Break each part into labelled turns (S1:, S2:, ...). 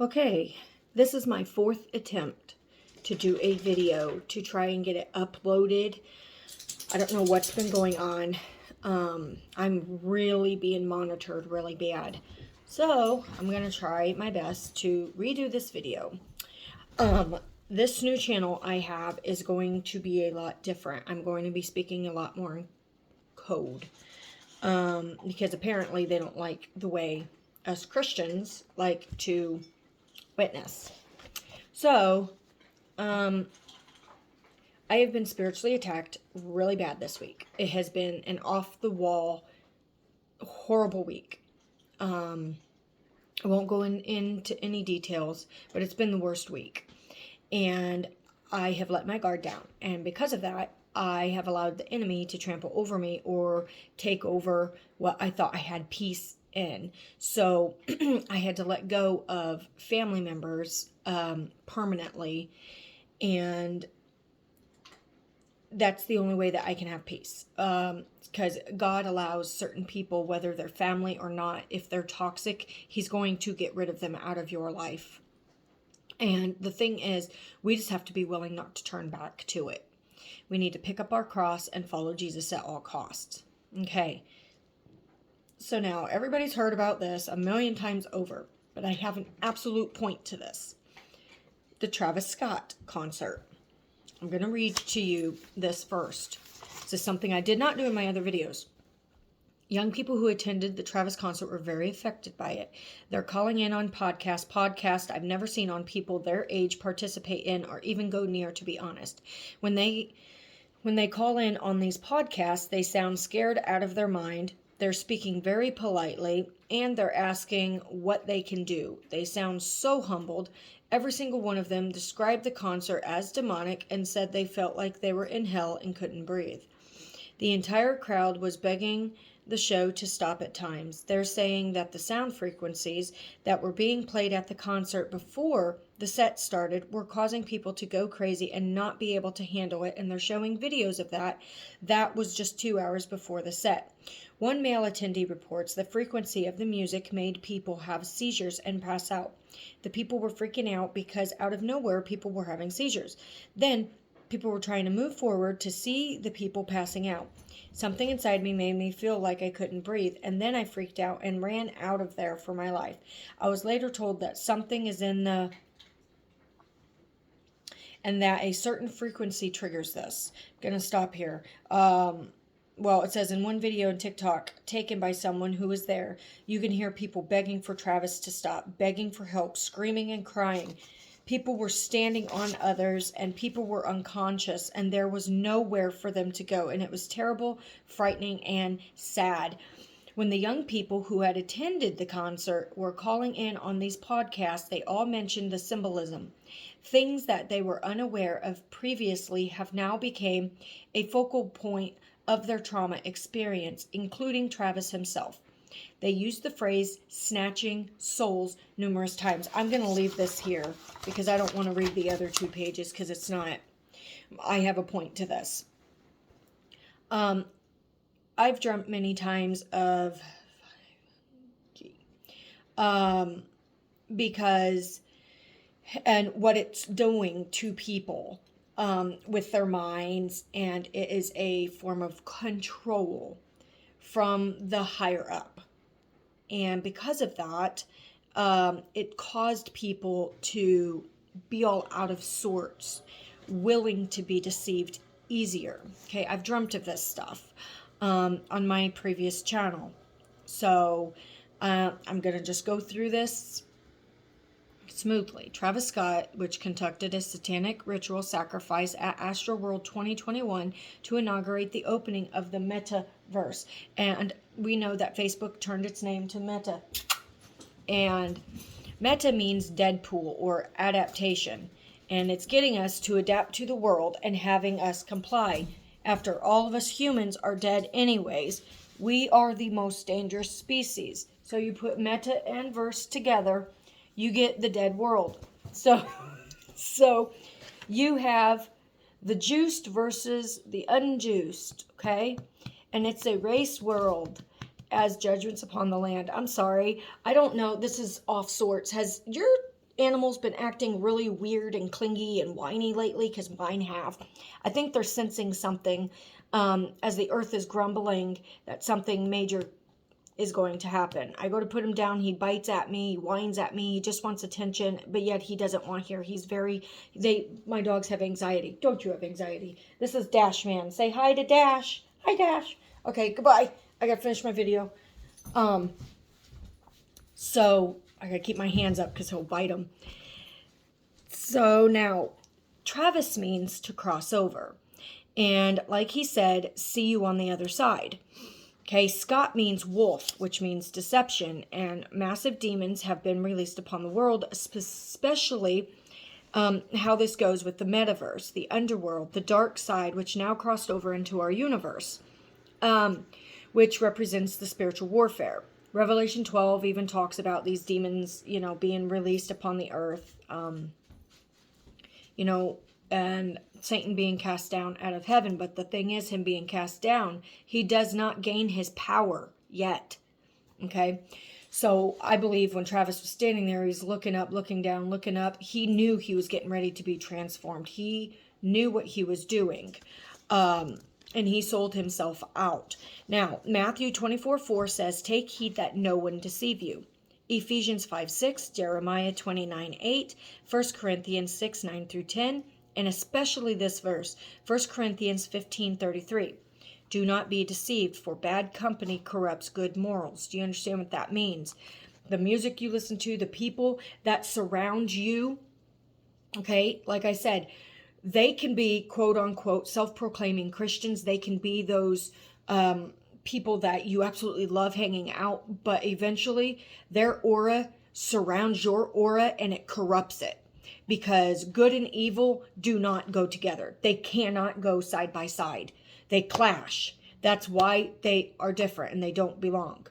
S1: Okay, this is my fourth attempt to do a video to try and get it uploaded. I don't know what's been going on. I'm really being monitored really bad. So I'm going to try my best to redo this video. This new channel I have is going to be a lot different. I'm going to be speaking a lot more in code. Because apparently they don't like the way us Christians like to witness. So, I have been spiritually attacked really bad this week. It has been an off-the-wall, horrible week. I won't go into any details, but it's been the worst week. And I have let my guard down. And because of that, I have allowed the enemy to trample over me or take over what I thought I had peace in. So I had to let go of family members permanently, and that's the only way that I can have peace, because God allows certain people, whether they're family or not, if they're toxic, he's going to get rid of them out of your life. And the thing is, we just have to be willing not to turn back to it. We need to pick up our cross and follow Jesus at all costs. Okay. So now everybody's heard about this a million times over, but I have an absolute point to this. The Travis Scott concert. I'm going to read to you this first. This is something I did not do in my other videos. Young people who attended the Travis concert were very affected by it. They're calling in on podcasts I've never seen on people their age participate in or even go near, to be honest. When they call in on these podcasts, they sound scared out of their mind. They're speaking very politely, and they're asking what they can do. They sound so humbled. Every single one of them described the concert as demonic and said they felt like they were in hell and couldn't breathe. The entire crowd was begging the show to stop at times. They're saying that the sound frequencies that were being played at the concert before the set started were causing people to go crazy and not be able to handle it, and they're showing videos of that. That was just 2 hours before the set. One male attendee reports the frequency of the music made people have seizures and pass out. The people were freaking out because out of nowhere people were having seizures. Then people were trying to move forward to see the people passing out. Something inside me made me feel like I couldn't breathe, and then I freaked out and ran out of there for my life. I was later told that something is in the... and that a certain frequency triggers this. I'm going to stop here. Well, it says in one video on TikTok taken by someone who was there, you can hear people begging for Travis to stop, begging for help, screaming and crying. People were standing on others, and people were unconscious, and there was nowhere for them to go. And it was terrible, frightening, and sad. When the young people who had attended the concert were calling in on these podcasts, they all mentioned the symbolism. Things that they were unaware of previously have now become a focal point of their trauma experience, including Travis himself. They used the phrase snatching souls numerous times. I'm going to leave this here because I don't want to read the other 2 pages because it's not. I have a point to this. I've dreamt many times of because and what it's doing to people with their minds, and it is a form of control from the higher up. And because of that, it caused people to be all out of sorts, willing to be deceived easier. Okay, I've dreamt of this stuff on my previous channel. So I'm going to just go through this smoothly. Travis Scott, which conducted a satanic ritual sacrifice at Astroworld 2021 to inaugurate the opening of the Metaverse. And we know that Facebook turned its name to Meta. And Meta means Deadpool or adaptation. And it's getting us to adapt to the world and having us comply. After all of us humans are dead anyways, we are the most dangerous species. So you put Meta and Verse together, you get the dead world. So you have the juiced versus the unjuiced, okay? And it's a race world as judgments upon the land. I'm sorry, I don't know. This is off sorts. animals been acting really weird and clingy and whiny lately? Because mine have. I think they're sensing something as the earth is grumbling that something major is going to happen. I go to put him down, he bites at me, he whines at me, he just wants attention, but yet he doesn't want here. He's very, my dogs have anxiety. Don't you have anxiety? This is Dash Man. Say hi to Dash. Hi, Dash. Okay, goodbye. I gotta finish my video. So I gotta keep my hands up because he'll bite them. So now, Travis means to cross over. And like he said, see you on the other side. Okay, Scott means wolf, which means deception, and massive demons have been released upon the world, especially how this goes with the metaverse, the underworld, the dark side, which now crossed over into our universe, which represents the spiritual warfare. Revelation 12 even talks about these demons, being released upon the earth, and Satan being cast down out of heaven. But the thing is, him being cast down, he does not gain his power yet. Okay. So I believe when Travis was standing there, he's looking up, looking down, looking up. He knew he was getting ready to be transformed. He knew what he was doing. And he sold himself out. Now, Matthew 24:4 says, take heed that no one deceive you. Ephesians 5:6, Jeremiah 29:8, 1 Corinthians 6:9 through 10, and especially this verse, 1 Corinthians 15:33. Do not be deceived, for bad company corrupts good morals. Do you understand what that means? The music you listen to, the people that surround you, okay, like I said, they can be quote unquote self-proclaiming Christians. They can be those people that you absolutely love hanging out, but eventually their aura surrounds your aura and it corrupts it. Because good and evil do not go together. They cannot go side by side. They clash. That's why they are different and they don't belong.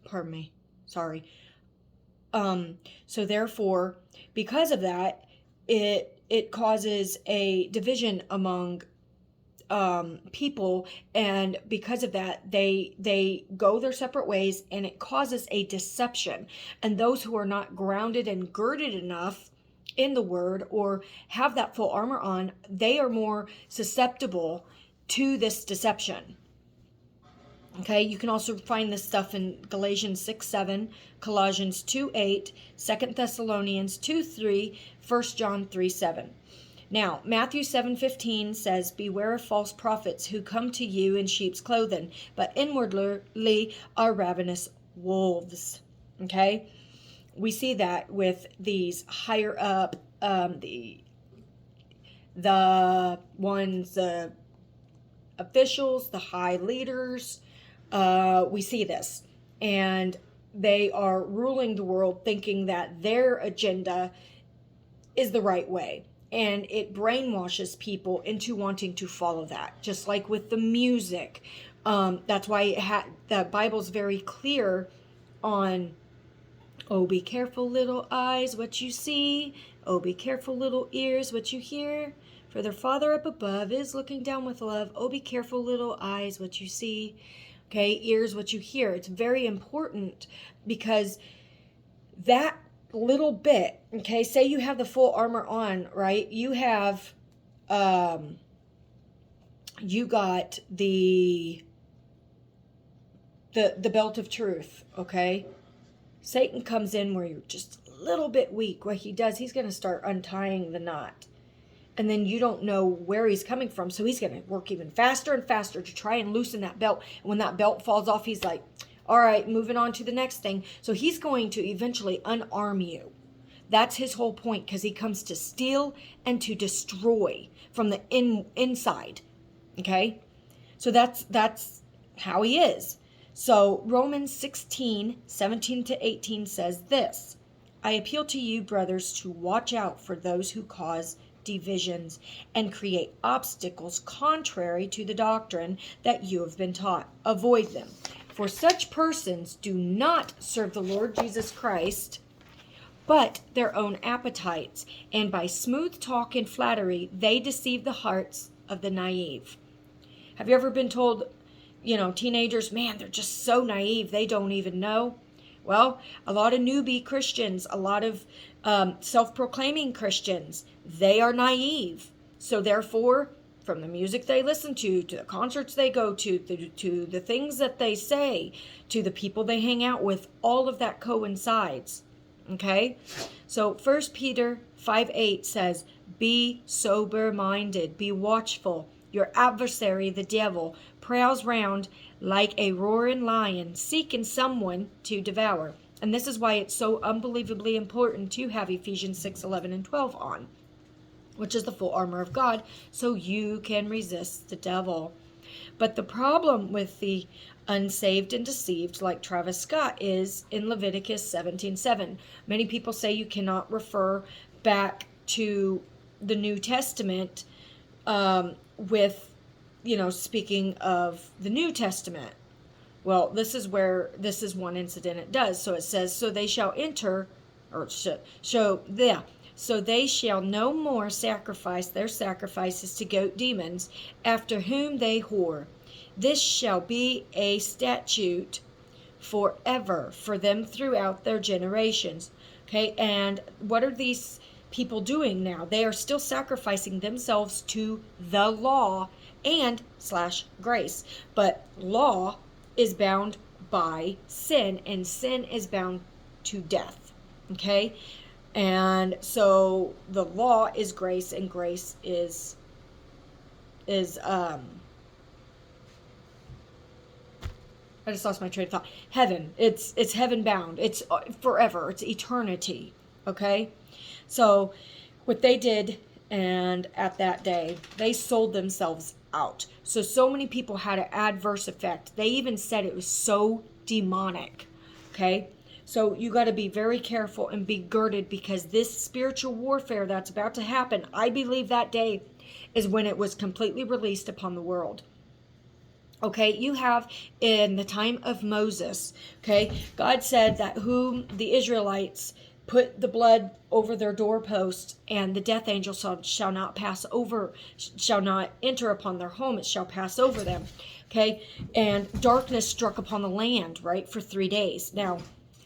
S1: Pardon me. Sorry. So therefore, because of that, it causes a division among people, and because of that, they go their separate ways, and it causes a deception. And those who are not grounded and girded enough in the word or have that full armor on, they are more susceptible to this deception. Okay, you can also find this stuff in Galatians 6:7, Colossians 2:8, 2 Thessalonians 2:3, 1 John 3:7. Now, Matthew 7:15 says, beware of false prophets who come to you in sheep's clothing, but inwardly are ravenous wolves. Okay? We see that with these higher up, the ones, the officials, the high leaders. We see this. And they are ruling the world thinking that their agenda is the right way. And it brainwashes people into wanting to follow that. Just like with the music. That's why the Bible's very clear on, oh, be careful, little eyes, what you see. Oh, be careful, little ears, what you hear. For their Father up above is looking down with love. Oh, be careful, little eyes, what you see. Okay, ears, what you hear. It's very important because that little bit, okay, say you have the full armor on, right? You have, you got the belt of truth, okay? Satan comes in where you're just a little bit weak. What he does, he's going to start untying the knot. And then you don't know where he's coming from, so he's going to work even faster and faster to try and loosen that belt. And when that belt falls off, he's like, all right, moving on to the next thing. So he's going to eventually unarm you. That's his whole point, because he comes to steal and to destroy from the inside. Okay? So that's how he is. So Romans 16:17-18 says this, I appeal to you, brothers, to watch out for those who cause divisions and create obstacles contrary to the doctrine that you have been taught. Avoid them. For such persons do not serve the Lord Jesus Christ, but their own appetites, and by smooth talk and flattery, they deceive the hearts of the naive. Have you ever been told, teenagers, man, they're just so naive, they don't even know? Well, a lot of newbie Christians, a lot of self-proclaiming Christians, they are naive. So therefore, from the music they listen to the concerts they go to the things that they say, to the people they hang out with, all of that coincides. Okay? So 1 Peter 5:8 says, be sober-minded, be watchful. Your adversary, the devil, prowls round like a roaring lion, seeking someone to devour. And this is why it's so unbelievably important to have Ephesians 6:11 and 12 on, which is the full armor of God, so you can resist the devil. But the problem with the unsaved and deceived, like Travis Scott, is in Leviticus 17:7. Many people say you cannot refer back to the New Testament with, speaking of the New Testament. Well, this is one incident it does. So it says, so they shall enter, so they shall no more sacrifice their sacrifices to goat demons, after whom they whore. This shall be a statute forever for them throughout their generations. Okay, and what are these people doing now? They are still sacrificing themselves to the law and / grace. But law is bound by sin, and sin is bound to death. Okay? And so the law is grace, and grace is I just lost my train of thought. Heaven. It's heaven bound. It's forever. It's eternity. Okay? So what they did, and at that day, they sold themselves out. So many people had an adverse effect. They even said it was so demonic. Okay? So you got to be very careful and be girded, because this spiritual warfare that's about to happen, I believe that day is when it was completely released upon the world. Okay, you have in the time of Moses, okay, God said that whom the Israelites put the blood over their doorposts, and the death angel shall not pass over, shall not enter upon their home, it shall pass over them. Okay, and darkness struck upon the land, right, for 3 days. Now,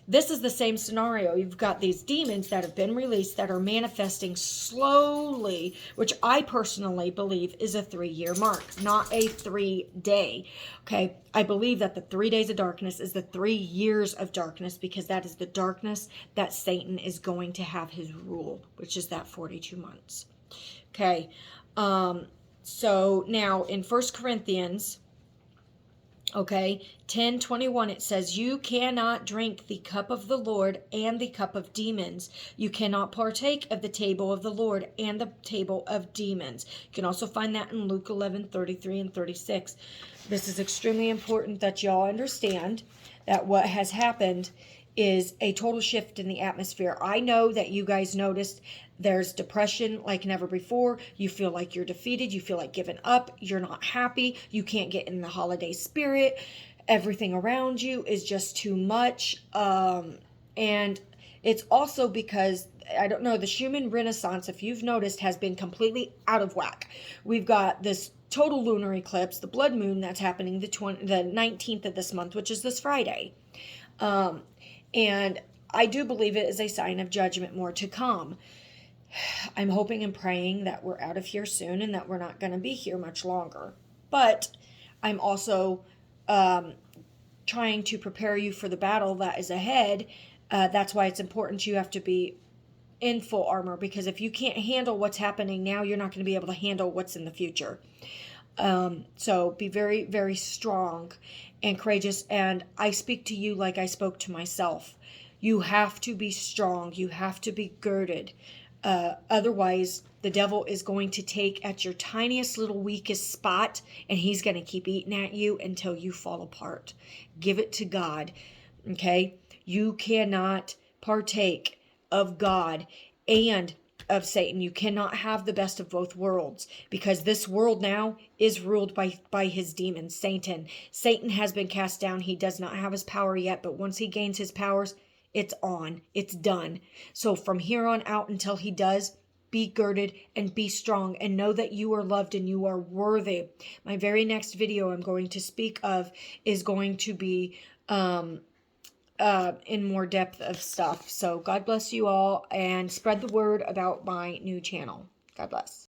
S1: this is the same scenario. You've got these demons that have been released that are manifesting slowly, which I personally believe is a 3-year mark, not a 3-day. Okay, I believe that the 3 days of darkness is the 3 years of darkness, because that is the darkness that Satan is going to have his rule, which is that 42 months. Okay, so now in 1 Corinthians, okay, 10:21, it says, you cannot drink the cup of the Lord and the cup of demons. You cannot partake of the table of the Lord and the table of demons. You can also find that in Luke 11:33 and 36. This is extremely important that y'all understand that what has happened is a total shift in the atmosphere. I know that you guys noticed there's depression like never before. You feel like you're defeated. You feel like giving up. You're not happy. You can't get in the holiday spirit. Everything around you is just too much. And it's also because, I don't know, the Schumann Renaissance, if you've noticed, has been completely out of whack. We've got this total lunar eclipse, the blood moon that's happening the 19th of this month, which is this Friday. And I do believe it is a sign of judgment more to come. I'm hoping and praying that we're out of here soon and that we're not going to be here much longer. But I'm also trying to prepare you for the battle that is ahead. That's why it's important you have to be in full armor, because if you can't handle what's happening now, you're not going to be able to handle what's in the future. So be very, very strong and courageous. And I speak to you like I spoke to myself. You have to be strong. You have to be girded. Otherwise, the devil is going to take at your tiniest little weakest spot, and he's going to keep eating at you until you fall apart. Give it to God. Okay? You cannot partake of God and of Satan. You cannot have the best of both worlds, because this world now is ruled by his demons, Satan. Satan has been cast down. He does not have his power yet, but once he gains his powers, it's on. It's done. So from here on out until he does, be girded and be strong, and know that you are loved and you are worthy. My very next video I'm going to speak of is going to be in more depth of stuff. So God bless you all, and spread the word about my new channel. God bless.